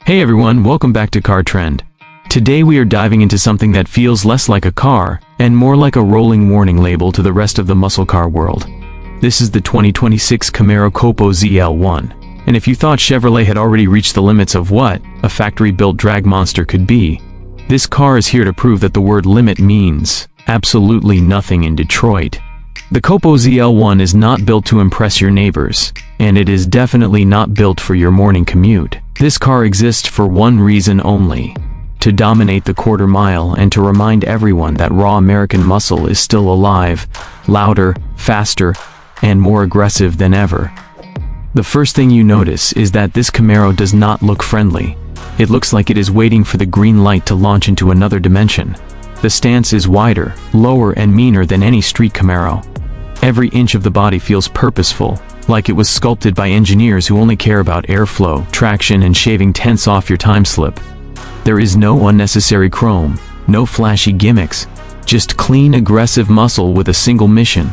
Hey everyone, welcome back to Car Trend. Today we are diving into something that feels less like a car and more like a rolling warning label to the rest of the muscle car world. This is the 2026 Camaro COPO ZL1. And if you thought Chevrolet had already reached the limits of what a factory-built drag monster could be, this car is here to prove that the word limit means absolutely nothing in Detroit. The COPO ZL1 is not built to impress your neighbors, and it is definitely not built for your morning commute. This car exists for one reason only: to dominate the quarter mile and to remind everyone that raw American muscle is still alive, louder, faster, and more aggressive than ever. The first thing you notice is that this Camaro does not look friendly. It looks like it is waiting for the green light to launch into another dimension. The stance is wider, lower, and meaner than any street Camaro. Every inch of the body feels purposeful, like it was sculpted by engineers who only care about airflow, traction, and shaving tenths off your time slip. There is no unnecessary chrome, no flashy gimmicks, just clean, aggressive muscle with a single mission.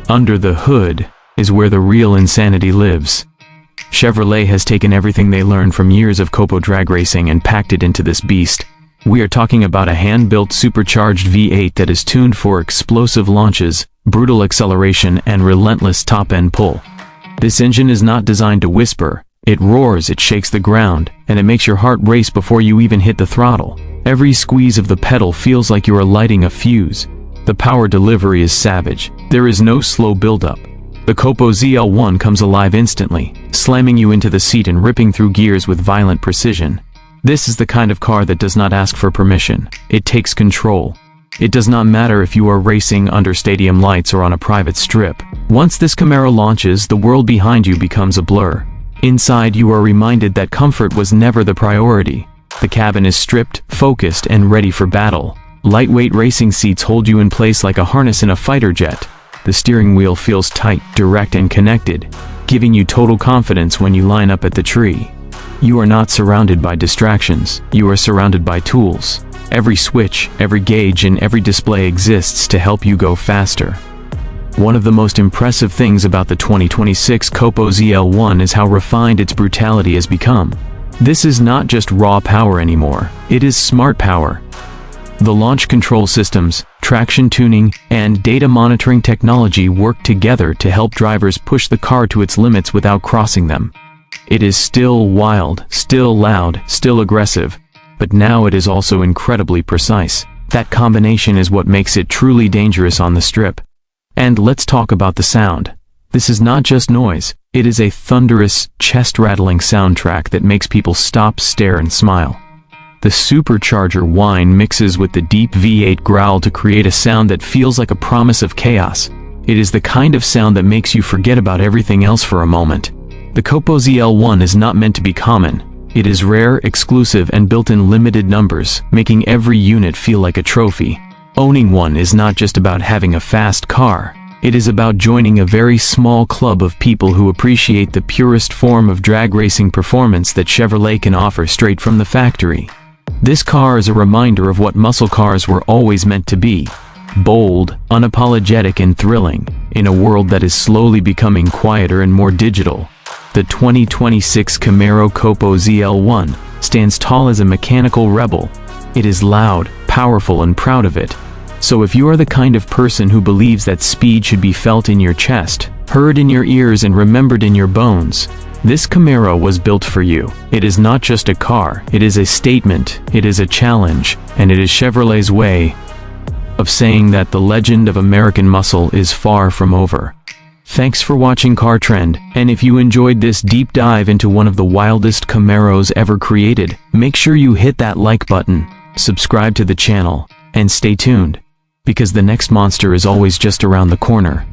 Under the hood is where the real insanity lives. Chevrolet has taken everything they learned from years of COPO drag racing and packed it into this beast. We are talking about a hand-built supercharged V8 that is tuned for explosive launches, brutal acceleration, and relentless top-end pull. This engine is not designed to whisper. It roars, it shakes the ground, and it makes your heart race before you even hit the throttle. Every squeeze of the pedal feels like you are lighting a fuse. The power delivery is savage. There is no slow buildup. The COPO ZL1 comes alive instantly, slamming you into the seat and ripping through gears with violent precision. This is the kind of car that does not ask for permission. It takes control. It does not matter if you are racing under stadium lights or on a private strip. Once this Camaro launches, the world behind you becomes a blur. Inside, you are reminded that comfort was never the priority. The cabin is stripped, focused, and ready for battle. Lightweight racing seats hold you in place like a harness in a fighter jet. The steering wheel feels tight, direct, and connected, giving you total confidence when you line up at the tree. You are not surrounded by distractions. You are surrounded by tools. Every switch, every gauge, and every display exists to help you go faster. One of the most impressive things about the 2026 COPO ZL1 is how refined its brutality has become. This is not just raw power anymore. It is smart power. The launch control systems, traction tuning, and data monitoring technology work together to help drivers push the car to its limits without crossing them. It is still wild, still loud, still aggressive, but now it is also incredibly precise. That combination is what makes it truly dangerous on the strip. And let's talk about the sound. This is not just noise, it is a thunderous, chest-rattling soundtrack that makes people stop, stare, and smile. The supercharger whine mixes with the deep V8 growl to create a sound that feels like a promise of chaos. It is the kind of sound that makes you forget about everything else for a moment. The COPO ZL1 is not meant to be common. It is rare, exclusive, and built in limited numbers, making every unit feel like a trophy. Owning one is not just about having a fast car. It is about joining a very small club of people who appreciate the purest form of drag racing performance that Chevrolet can offer straight from the factory. This car is a reminder of what muscle cars were always meant to be: bold, unapologetic, and thrilling, in a world that is slowly becoming quieter and more digital. The 2026 Camaro COPO ZL1 stands tall as a mechanical rebel. It is loud, powerful, and proud of it. So if you are the kind of person who believes that speed should be felt in your chest, heard in your ears, and remembered in your bones, this Camaro was built for you. It is not just a car, it is a statement, it is a challenge, and it is Chevrolet's way of saying that the legend of American muscle is far from over. Thanks for watching Car Trend, and if you enjoyed this deep dive into one of the wildest Camaros ever created, make sure you hit that like button, subscribe to the channel, and stay tuned, because the next monster is always just around the corner.